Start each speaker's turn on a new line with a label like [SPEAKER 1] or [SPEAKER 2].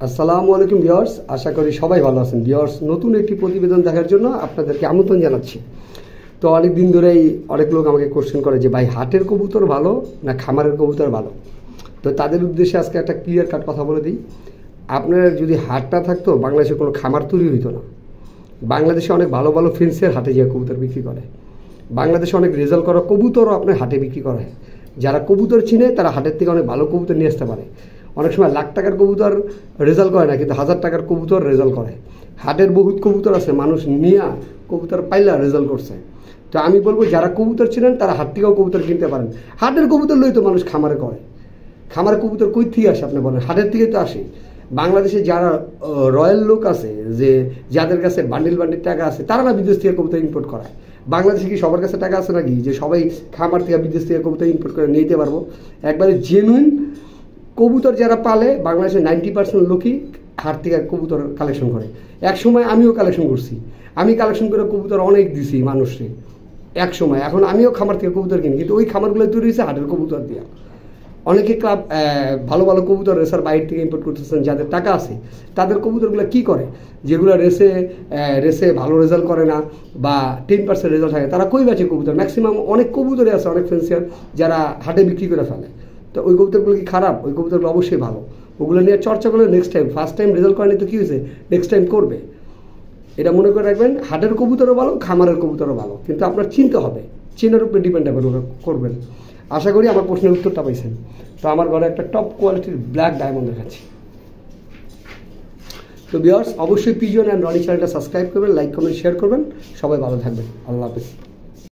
[SPEAKER 1] আসসালামু আলাইকুম ভিউয়ার্স, আশা করি সবাই ভালো আছেন। ভিউয়ার্স, নতুন একটি প্রতিবেদন দেখার জন্য আপনাদেরকে আমন্ত্রণ জানাচ্ছি। তো অনেক দিন ধরেই অনেক লোক আমাকে কোশ্চেন করে যে ভাই, হাটের কবুতর ভালো না খামারের কবুতর ভালো? তো তাদের উদ্দেশ্যে আজকে একটা ক্লিয়ার কাট কথা বলে দিই। আপনার যদি হাটটা থাকতো, বাংলাদেশে কোনো খামার তৈরি হইতো না। বাংলাদেশে অনেক ভালো ভালো ফেন্সের হাটে যে কবুতর বিক্রি করে, বাংলাদেশে অনেক রেজাল্ট করা কবুতরও আপনার হাটে বিক্রি করা হয়। যারা কবুতর চিনে তারা হাটের থেকে অনেক ভালো কবুতর নিয়ে আসতে পারে। অনেক সময় লাখ টাকার কবুতর রেজাল্ট করে না, কিন্তু 1000 টাকার কবুতর রেজাল্ট করে। হাটের বহুত কবুতর আছে, মানুষ নিয়ে কবুতর পাইলা রেজাল্ট করছে। তো আমি বলবো, যারা কবুতর ছিলেন তারা হাট থেকেও কবুতর কিনতে পারেন। হাটের কবুতর লই তো মানুষ খামারে করে। খামারের কবুতর কই থেকে আসে আপনি বলেন? হাটের থেকে তো আসে। বাংলাদেশে যারা রয়্যাল লোক আছে, যে যাদের কাছে বান্ডিল বান্ডিল টাকা আছে, তারা না বিদেশ থেকে কবুতর ইম্পোর্ট করায়। বাংলাদেশে কি সবার কাছে টাকা আছে নাকি যে সবাই খামার থেকে বিদেশ থেকে কবুতর ইম্পোর্ট করে নিতে পারবো? একবারে জেনুইন কবুতর যারা পালে, বাংলাদেশের 90% লোকই হাট থেকে কবুতর কালেকশন করে। এক সময় আমিও কালেকশন করছি, আমি কালেকশন করে কবুতর অনেক দিছি মানুষকে এক সময়। এখন আমিও খামার থেকে কবুতর কিনি, কিন্তু ওই খামারগুলো তৈরি হয়েছে হাটের কবুতর দিয়ে। অনেকে ক্লাব ভালো ভালো কবুতর রেসার বাইরে থেকে ইম্পোর্ট করতেছেন, যাদের টাকা আছে। তাদের কবুতরগুলো কী করে, যেগুলো রেসে ভালো রেজাল্ট করে না বা 10% রেজাল্ট থাকে, তারা কই বেচে কবুতর? ম্যাক্সিমাম অনেক কবুতরে আছে, অনেক ফেন্সিয়ার যারা হাটে বিক্রি করে ফেলে। তো ওই কবুতরগুলো কি খারাপ? ওই কবুতরগুলো অবশ্যই ভালো। ওগুলো নিয়ে চর্চা করলে next time, first time result করেনি তো কী হয়েছে, নেক্সট টাইম করবে। এটা মনে করে রাখবেন, হাটের কবুতরও ভালো, খামারের কবুতরও ভালো, কিন্তু আপনার চিনতে হবে, চিনের উপরে ডিপেন্ড করবেন। আশা করি আমার প্রশ্নের উত্তরটা পাইছেন। তো আমার ঘরে একটা টপ কোয়ালিটির ব্ল্যাক ডায়মন্ড দেখাচ্ছি। তো ভিউয়ার্স, অবশ্যই পিজন অ্যান্ড রনি চ্যানেলটা সাবস্ক্রাইব করবেন, লাইক কমেন্ট শেয়ার করবেন। সবাই ভালো থাকবেন। আল্লাহ হাফেজ।